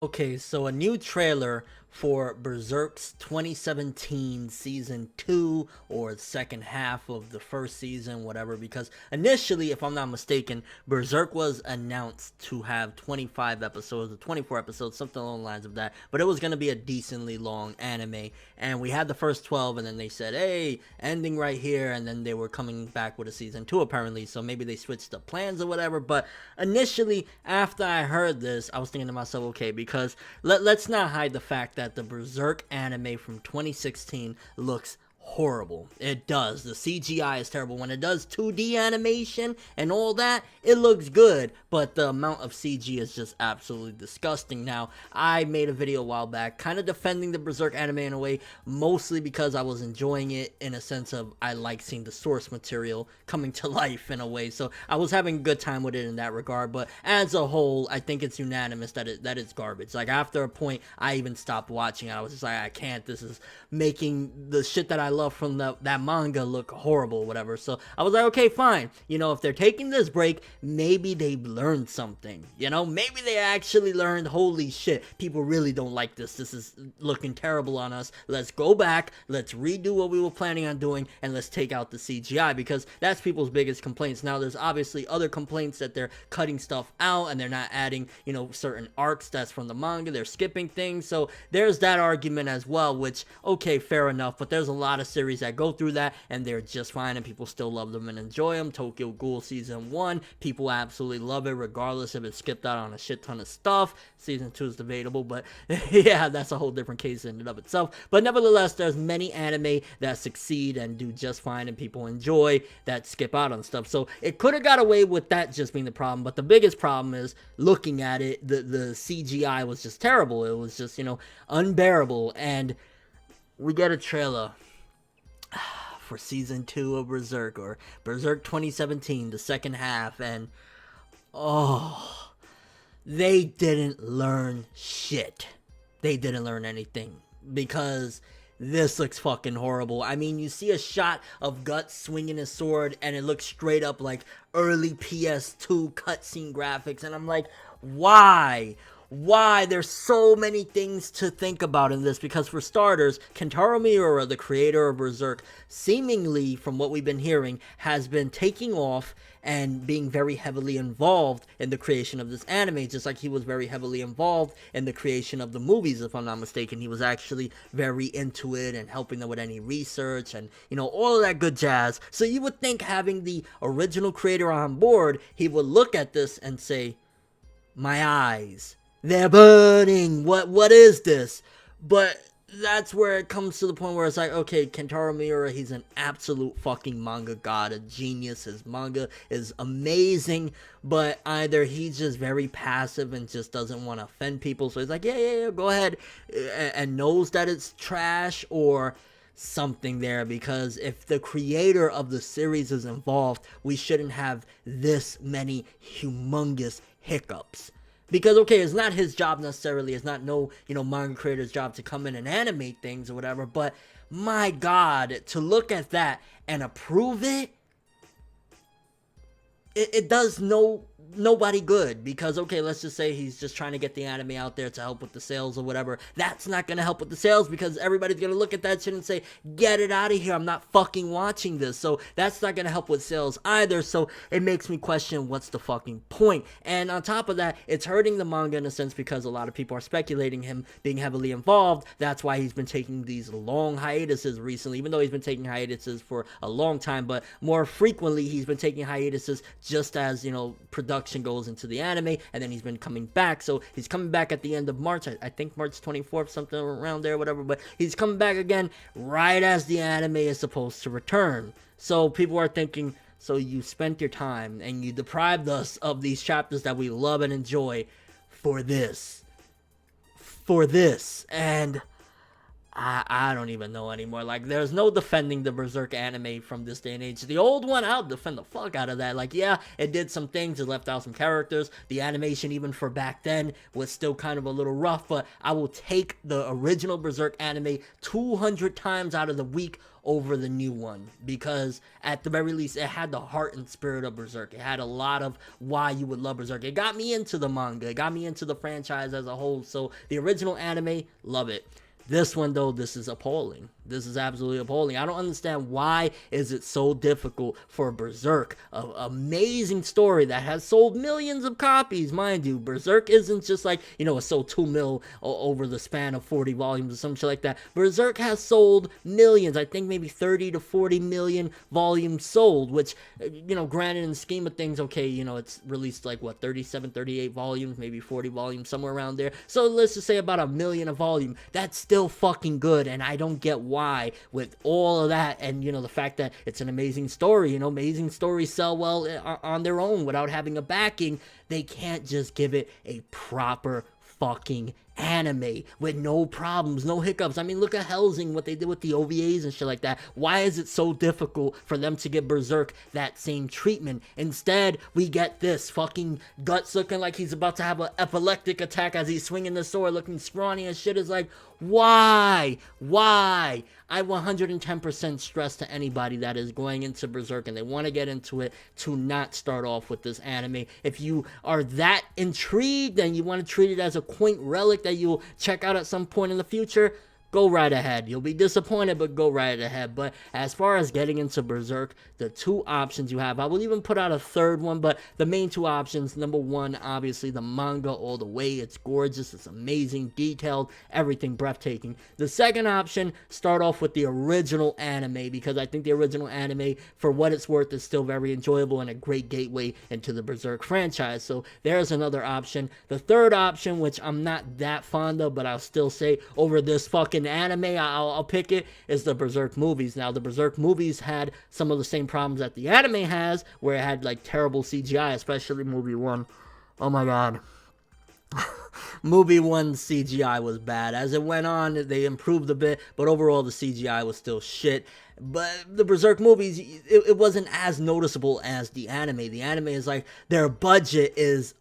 Okay, so a new trailer for Berserk's 2017 season 2 or second half of the first season, whatever, because initially, if I'm not mistaken, Berserk was announced to have 25 episodes or 24 episodes, something along the lines of that, but it was going to be a decently long anime, and we had the first 12, and then they said, hey, ending right here, and then they were coming back with a season 2 apparently, so maybe they switched the plans or whatever, but initially, after I heard this, I was thinking to myself, okay, because let's not hide the fact that the Berserk anime from 2016 looks horrible. It does. The CGI is terrible. When it does 2D animation and all that, it looks good, but the amount of CG is just absolutely disgusting. Now, I made a video a while back kind of defending the Berserk anime in a way, mostly because I was enjoying it in a sense of I like seeing the source material coming to life in a way. So I was having a good time with it in that regard, but as a whole, I think it's unanimous that it's garbage. Like after a point, I even stopped watching it. I was just like, I can't. This is making the shit that I love from that manga look horrible, whatever. So I was like, okay, fine. You know, if they're taking this break, maybe they learned something. You know, maybe they actually learned, holy shit, people really don't like this. This is looking terrible on us. Let's go back. Let's redo what we were planning on doing, and let's take out the CGI, because that's people's biggest complaints. Now, there's obviously other complaints that they're cutting stuff out and they're not adding, you know, certain arcs that's from the manga. They're skipping things. So there's that argument as well, which, okay, fair enough, but there's a lot of series that go through that and they're just fine and people still love them and enjoy them. Tokyo Ghoul season 1, people absolutely love it regardless if it skipped out on a shit ton of stuff. Season 2 is debatable, but yeah, that's a whole different case in and of itself. But nevertheless, there's many anime that succeed and do just fine and people enjoy that skip out on stuff. So it could have got away with that just being the problem, but the biggest problem is looking at it, the CGI was just terrible. It was just, you know, unbearable. And we get a trailer for season 2 of Berserk, or Berserk 2017, the second half, and oh, they didn't learn shit. They didn't learn anything, because this looks fucking horrible. I mean, you see a shot of Guts swinging his sword and it looks straight up like early PS2 cutscene graphics, and I'm like, why? Why? There's so many things to think about in this, because for starters, Kentaro Miura, the creator of Berserk, seemingly, from what we've been hearing, has been taking off and being very heavily involved in the creation of this anime, just like he was very heavily involved in the creation of the movies, if I'm not mistaken. He was actually very into it and helping them with any research and, you know, all of that good jazz. So you would think, having the original creator on board, he would look at this and say, my eyes, they're burning. What is this? But that's where it comes to the point where it's like, okay, Kentaro Miura, he's an absolute fucking manga god, a genius. His manga is amazing, but either he's just very passive and just doesn't want to offend people, so he's like, yeah, go ahead, and knows that it's trash, or something there, because if the creator of the series is involved, we shouldn't have this many humongous hiccups. Because, okay, it's not his job necessarily, it's not no, you know, manga creator's job to come in and animate things or whatever, but my god, to look at that and approve it, it does nobody good. Because, okay, let's just say he's just trying to get the anime out there to help with the sales or whatever. That's not gonna help with the sales, because everybody's gonna look at that shit and say, get it out of here, I'm not fucking watching this. So that's not gonna help with sales either. So it makes me question, what's the fucking point? And on top of that, it's hurting the manga in a sense, because a lot of people are speculating him being heavily involved. That's why he's been taking these long hiatuses recently, even though he's been taking hiatuses for a long time, but more frequently he's been taking hiatuses just as, you know, production goes into the anime, and then he's been coming back. So he's coming back at the end of March, I think March 24th, something around there, whatever, but he's coming back again right as the anime is supposed to return. So people are thinking, so you spent your time and you deprived us of these chapters that we love and enjoy for this, and I don't even know anymore. Like, there's no defending the Berserk anime from this day and age. The old one, I'll defend the fuck out of that. Like, yeah, it did some things. It left out some characters. The animation, even for back then, was still kind of a little rough. But I will take the original Berserk anime 200 times out of the week over the new one, because at the very least it had the heart and spirit of Berserk. It had a lot of why you would love Berserk. It got me into the manga. It got me into the franchise as a whole. So the original anime, love it. This one, though, this is appalling. This is absolutely appalling. I don't understand why is it so difficult for Berserk, an amazing story that has sold millions of copies, mind you. Berserk isn't just like, you know, it sold 2 mil over the span of 40 volumes or some shit like that. Berserk has sold millions. I think maybe 30 to 40 million volumes sold, which, you know, granted in the scheme of things, okay, you know, it's released like, what, 37, 38 volumes, maybe 40 volumes, somewhere around there. So let's just say about 1 million a volume. That's still fucking good, and I don't get why with all of that, and you know, the fact that it's an amazing story, you know, amazing stories sell well on their own without having a backing. They can't just give it a proper fucking anime with no problems, no hiccups. I mean, look at Helsing, what they did with the OVAs and shit like that. Why is it so difficult for them to give Berserk that same treatment? Instead, we get this fucking Guts looking like he's about to have an epileptic attack as he's swinging the sword, looking scrawny and shit. Is like, why? I 110% stress to anybody that is going into Berserk and they want to get into it to not start off with this anime. If you are that intrigued and you want to treat it as a quaint relic that you'll check out at some point in the future, go right ahead. You'll be disappointed, but go right ahead. But as far as getting into Berserk, the two options you have, I will even put out a third one, but the main two options, number one, obviously the manga all the way. It's gorgeous, it's amazing, detailed, everything breathtaking. The second option, start off with the original anime, because I think the original anime, for what it's worth, is still very enjoyable and a great gateway into the Berserk franchise. So there's another option. The third option, which I'm not that fond of, but I'll still say over this fucking anime, I'll pick it, is the Berserk movies. Now, the Berserk movies had some of the same problems that the anime has, where it had like terrible CGI, especially movie 1. Oh my god. Movie 1 CGI was bad. As it went on, they improved a bit, but overall the CGI was still shit. But the Berserk movies, it wasn't as noticeable as the anime. The anime is like, their budget is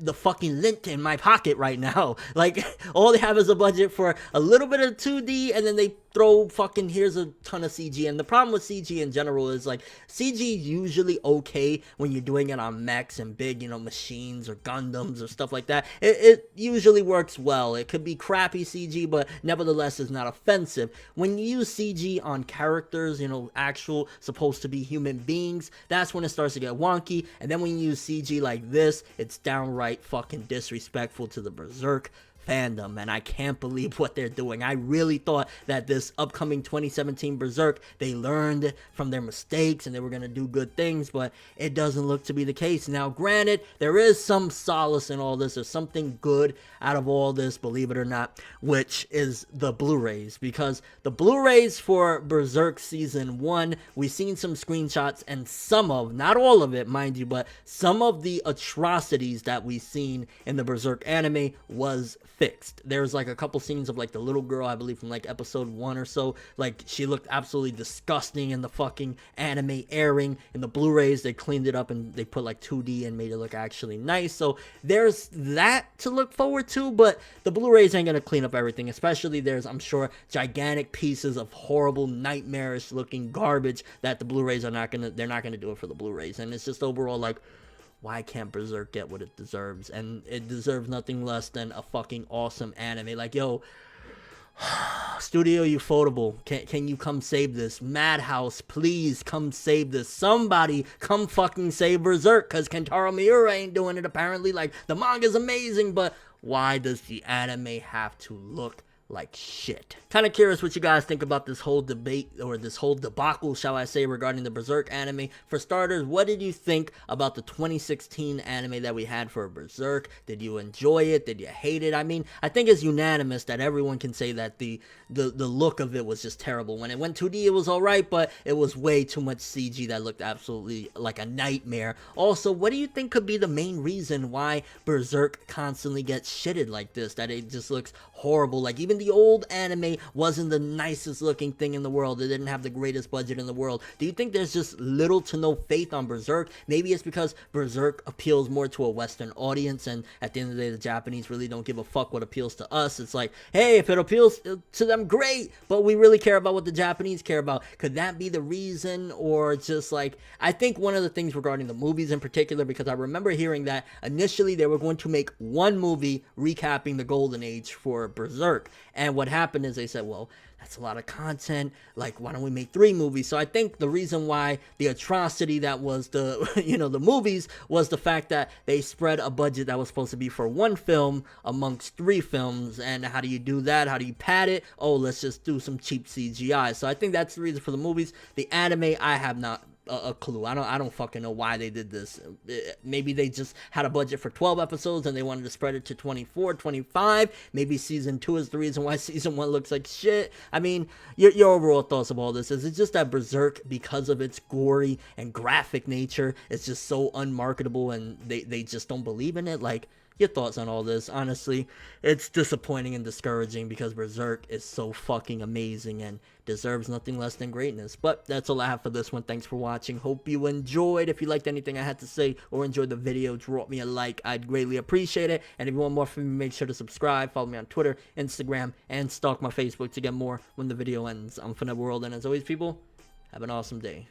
the fucking lint in my pocket right now. Like, all they have is a budget for a little bit of 2D, and then they throw fucking, here's a ton of CG. And the problem with CG in general is, like, CG usually okay when you're doing it on mechs and big, you know, machines or Gundams or stuff like that. It usually works well. It could be crappy CG, but nevertheless is not offensive. When you use CG on characters, you know, actual, supposed to be human beings, that's when it starts to get wonky. And then when you use CG like this, it's downright fucking disrespectful to the Berserk fandom, and I can't believe what they're doing. I really thought that this upcoming 2017 Berserk, they learned from their mistakes and they were going to do good things, but it doesn't look to be the case. Now, granted, there is some solace in all this. There's something good out of all this, believe it or not, which is the Blu-rays, because the Blu-rays for Berserk Season 1, we've seen some screenshots, and some of, not all of it, mind you, but some of the atrocities that we've seen in the Berserk anime was fixed. There's like a couple scenes of like the little girl, I believe from like episode 1 or so, like she looked absolutely disgusting in the fucking anime airing. In the Blu-rays, they cleaned it up and they put like 2D and made it look actually nice. So there's that to look forward to, but the Blu-rays ain't gonna clean up everything. Especially there's, I'm sure, gigantic pieces of horrible, nightmarish looking garbage that the Blu-rays are not gonna, they're not gonna do it for the Blu-rays. And it's just overall like, why can't Berserk get what it deserves? And it deserves nothing less than a fucking awesome anime. Like, yo, Studio Ufotable, can you come save this? Madhouse, please come save this. Somebody come fucking save Berserk, because Kentaro Miura ain't doing it apparently. Like, the manga's amazing, but why does the anime have to look like shit? Kind of curious what you guys think about this whole debate, or this whole debacle, shall I say, regarding the Berserk anime. For starters, what did you think about the 2016 anime that we had for Berserk? Did you enjoy it? Did you hate it? I mean, I think it's unanimous that everyone can say that the look of it was just terrible. When it went 2D, it was alright, but it was way too much CG that looked absolutely like a nightmare. Also, what do you think could be the main reason why Berserk constantly gets shitted like this? That it just looks horrible. Like, even even the old anime wasn't the nicest looking thing in the world. It didn't have the greatest budget in the world. Do you think there's just little to no faith on Berserk? Maybe it's because Berserk appeals more to a Western audience, and at the end of the day, the Japanese really don't give a fuck what appeals to us. It's like, hey, if it appeals to them, great, but we really care about what the Japanese care about. Could that be the reason? Or just like, I think one of the things regarding the movies in particular, because I remember hearing that initially they were going to make one movie recapping the golden age for Berserk, and what happened is they said, well, that's a lot of content, like, why don't we make 3 movies? So I think the reason why the atrocity that was the the movies was the fact that they spread a budget that was supposed to be for 1 film amongst 3 films. And how do you do that? How do you pad it? Oh, let's just do some cheap CGI. So I think that's the reason for the movies. The anime, I have not a clue. I don't fucking know why they did this. Maybe they just had a budget for 12 episodes and they wanted to spread it to 24, 25. Maybe season 2 is the reason why season 1 looks like shit. I mean, your overall thoughts of all this is it's just that Berserk, because of its gory and graphic nature, it's just so unmarketable, and they just don't believe in it. Like, your thoughts on all this? Honestly, it's disappointing and discouraging because Berserk is so fucking amazing and deserves nothing less than greatness. But that's all I have for this one. Thanks for watching. Hope you enjoyed. If you liked anything I had to say or enjoyed the video, drop me a like. I'd greatly appreciate it. And if you want more from me, make sure to subscribe. Follow me on Twitter, Instagram, and stalk my Facebook to get more when the video ends. I'm ForneverWorld, and as always, people, have an awesome day.